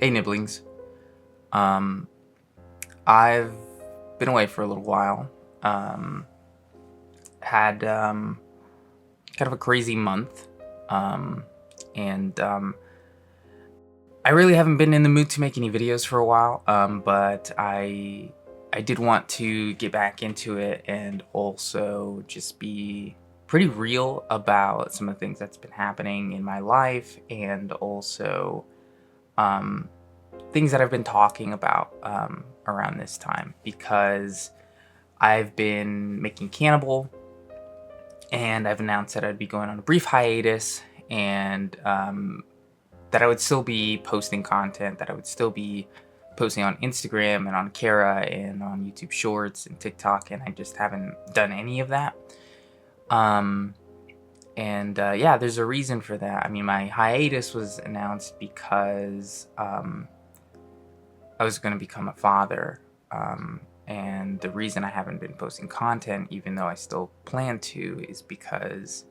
Hey Niblings. Um, I've been away for a little while. Um, had kind of a crazy month, um, and I really haven't been in the mood to make any videos for a while. But I did want to get back into it and also just be pretty real about some of the things that's been happening in my life, and also um, things that I've been talking about around this time, because I've been making Cannibal and I've announced that I'd be going on a brief hiatus, and that I would still be posting content, that I would still be posting on Instagram and on Kara and on YouTube Shorts and TikTok, and I just haven't done any of that. Um, and yeah, there's a reason for that. I mean, my hiatus was announced because I was going to become a father. And the reason I haven't been posting content, even though I still plan to, is because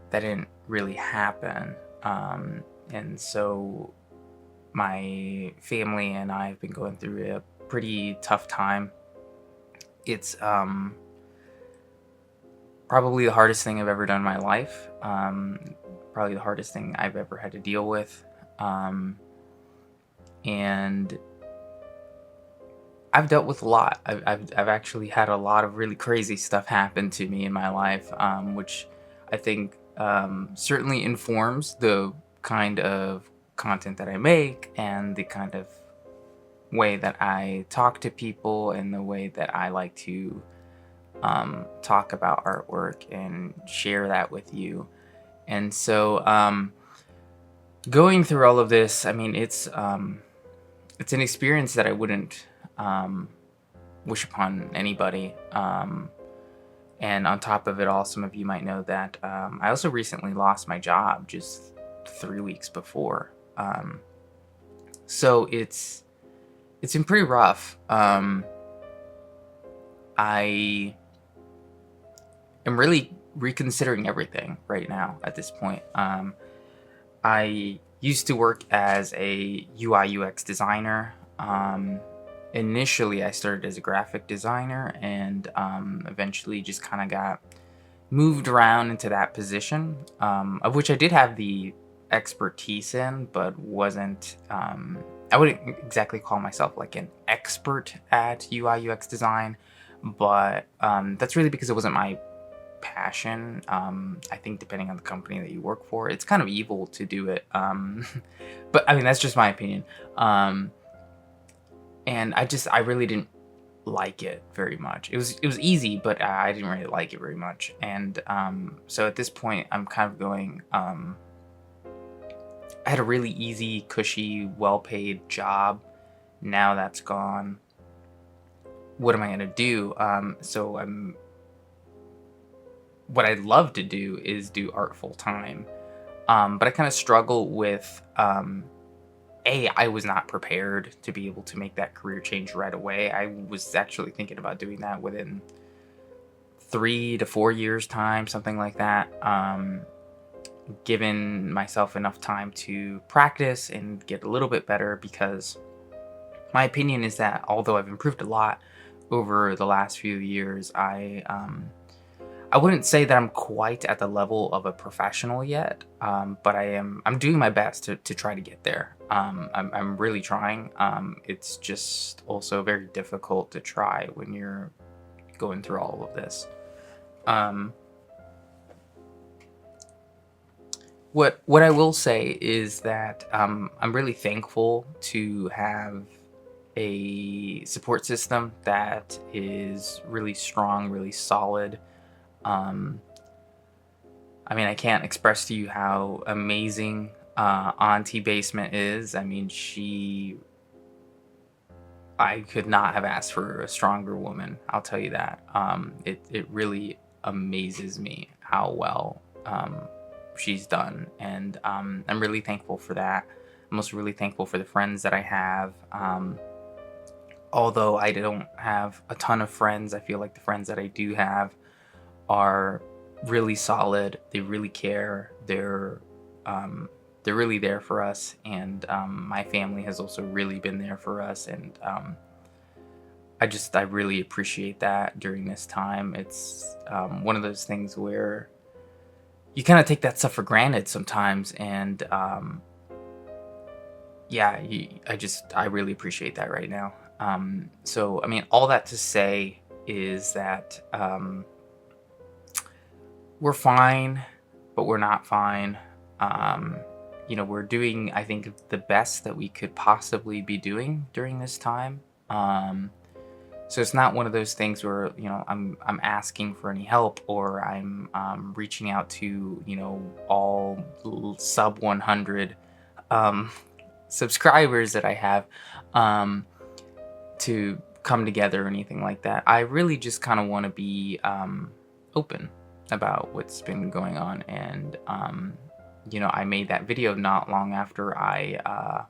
that didn't really happen. And so my family and I have been going through a pretty tough time. It's probably the hardest thing I've ever done in my life. Probably the hardest thing I've ever had to deal with. And I've dealt with a lot. I've actually had a lot of really crazy stuff happen to me in my life, which I think certainly informs the kind of content that I make and the kind of way that I talk to people and the way that I like to talk about artwork and share that with you. And so going through all of this, I mean, it's an experience that I wouldn't wish upon anybody. And on top of it all, some of you might know that I also recently lost my job just 3 weeks before. So it's been pretty rough. I am really reconsidering everything right now at this point. I used to work as a UI UX designer. Initially, I started as a graphic designer, and eventually just kind of got moved around into that position, of which I did have the expertise in, but wasn't. I wouldn't exactly call myself like an expert at UI UX design, but that's really because it wasn't my passion. I think depending on the company that you work for, it's kind of evil to do it. But I mean, that's just my opinion. And I really didn't like it very much. It was easy, but I didn't really like it very much. And so at this point, I'm kind of going. I had a really easy, cushy, well-paid job. Now that's gone. What am I gonna do? So I'm. What I'd love to do is do art full time, but I kind of struggle with. I was not prepared to be able to make that career change right away. I was actually thinking about doing that within 3 to 4 years time, something like that. Given myself enough time to practice and get a little bit better, because my opinion is that although I've improved a lot over the last few years, I wouldn't say that I'm quite at the level of a professional yet, but I'm doing my best to try to get there. I'm really trying. It's just also very difficult to try when you're going through all of this. Um, what I will say is that I'm really thankful to have a support system that is really strong, really solid. Um, I mean, I can't express to you how amazing Auntie Basement is. I mean, I could not have asked for a stronger woman. I'll tell you that. It really amazes me how well she's done, and I'm really thankful for that. I'm also really thankful for the friends that I have. Although I don't have a ton of friends, I feel like the friends that I do have are really solid. They really care. They're they're really there for us, and my family has also really been there for us, and I really appreciate that during this time. It's one of those things where you kind of take that stuff for granted sometimes, and yeah, I really appreciate that right now. So I mean, all that to say is that we're fine, but we're not fine. Um, we're doing, I think, the best that we could possibly be doing during this time. So it's not one of those things where I'm asking for any help, or I'm reaching out to all sub 100 um, subscribers that I have to come together or anything like that. I really just kind of want to be open about what's been going on, and I made that video not long after I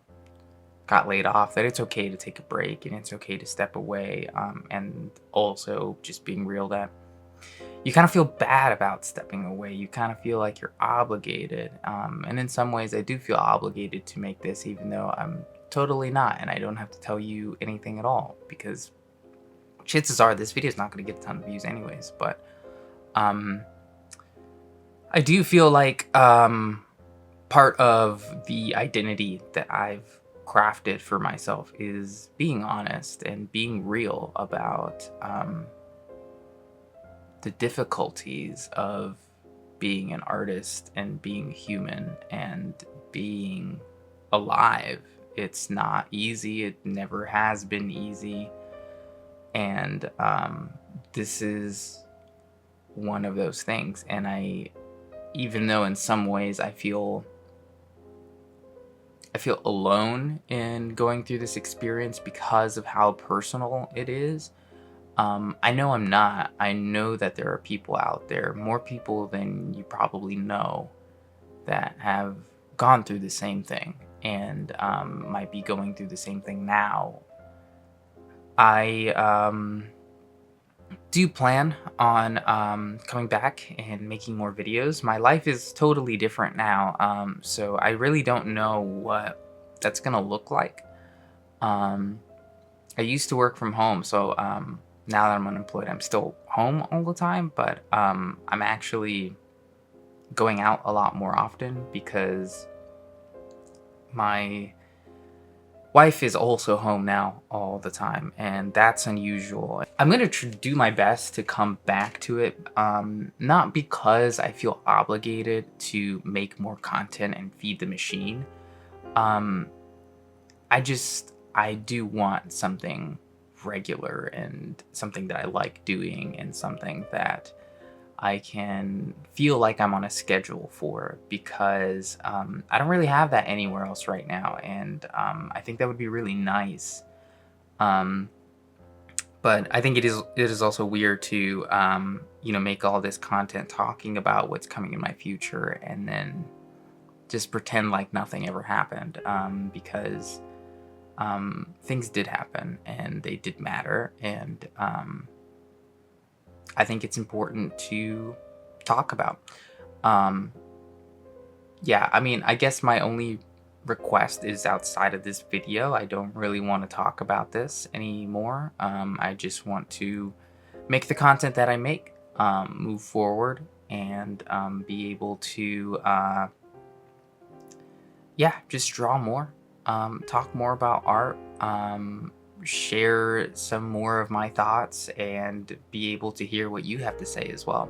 got laid off, that it's okay to take a break and it's okay to step away, and also just being real that you kind of feel bad about stepping away. You kind of feel like you're obligated, and in some ways I do feel obligated to make this, even though I'm totally not, and I don't have to tell you anything at all, because chances are this video is not going to get a ton of views anyways. But I do feel like part of the identity that I've crafted for myself is being honest and being real about the difficulties of being an artist and being human and being alive. It's not easy. It never has been easy. And this is one of those things. And even though in some ways I feel alone in going through this experience because of how personal it is, I know I'm not. I know that there are people out there, more people than you probably know, that have gone through the same thing and might be going through the same thing now. I do plan on coming back and making more videos. My life is totally different now, so I really don't know what that's gonna look like. I used to work from home, so now that I'm unemployed, I'm still home all the time, but I'm actually going out a lot more often because my wife is also home now all the time, and that's unusual. I'm gonna do my best to come back to it, not because I feel obligated to make more content and feed the machine. I do want something regular and something that I like doing and something that I can feel like I'm on a schedule for, because I don't really have that anywhere else right now, and I think that would be really nice. But I think it is also weird to make all this content talking about what's coming in my future and then just pretend like nothing ever happened, because things did happen and they did matter, and I think it's important to talk about. Yeah, I mean, I guess my only request is outside of this video. I don't really want to talk about this anymore. I just want to make the content that I make, move forward, and be able to, yeah, just draw more, talk more about art, share some more of my thoughts, and be able to hear what you have to say as well.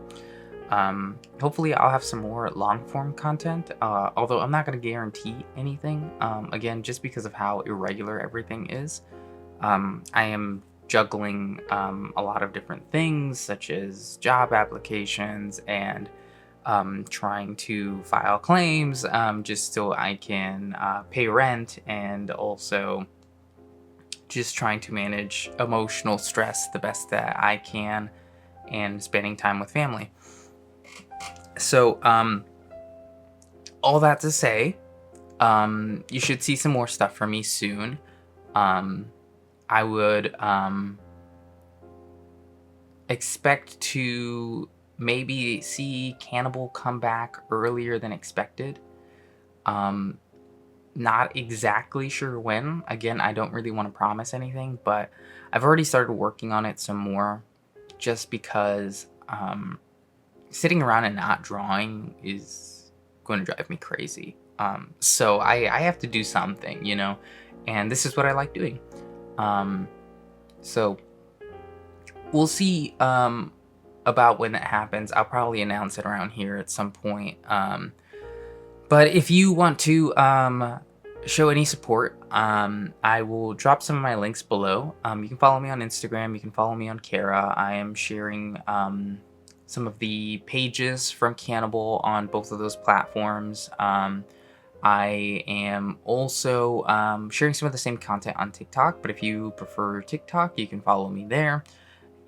Hopefully I'll have some more long form content, although I'm not going to guarantee anything, again, just because of how irregular everything is. I am juggling a lot of different things, such as job applications and trying to file claims, just so I can pay rent, and also just trying to manage emotional stress the best that I can, and spending time with family. So, all that to say, you should see some more stuff from me soon. I would expect to maybe see Cannibal come back earlier than expected. not exactly sure when. Again, I don't really want to promise anything, but I've already started working on it some more just because sitting around and not drawing is going to drive me crazy. So I have to do something, and this is what I like doing. So we'll see about when that happens. I'll probably announce it around here at some point. But if you want to show any support, I will drop some of my links below. You can follow me on Instagram. You can follow me on Kara. I am sharing some of the pages from Cannibal on both of those platforms. I am also sharing some of the same content on TikTok, but if you prefer TikTok, you can follow me there.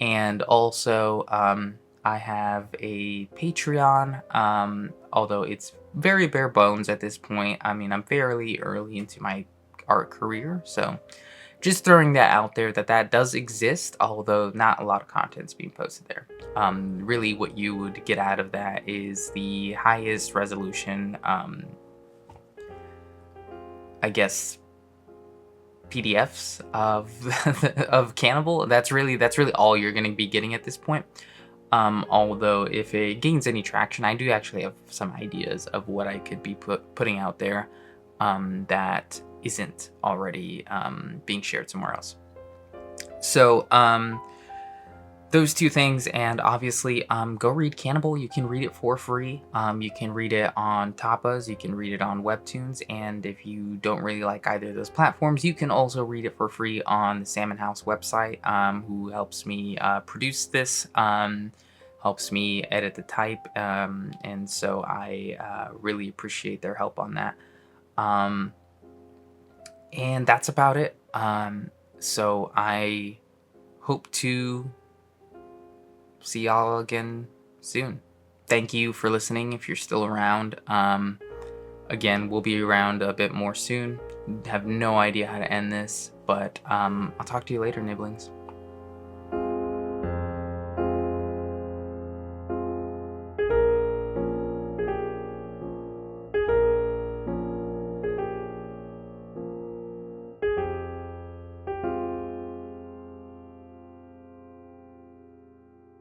And also, I have a Patreon, although it's very bare bones at this point. I mean, I'm fairly early into my art career, so just throwing that out there that does exist, although not a lot of content's being posted there. Really, what you would get out of that is the highest resolution, I guess, PDFs of of Cannibal. That's really all you're going to be getting at this point. Although if it gains any traction, I do actually have some ideas of what I could be putting out there that isn't already being shared somewhere else. So those two things, and obviously go read Cannibal. You can read it for free. You can read it on Tapas, you can read it on Webtoons, and if you don't really like either of those platforms, you can also read it for free on the Salmon House website, who helps me produce this, helps me edit the type, and so I really appreciate their help on that. And that's about it. So I hope to see y'all again soon. Thank you for listening if you're still around. Again, we'll be around a bit more soon. Have no idea how to end this, but I'll talk to you later, Niblings.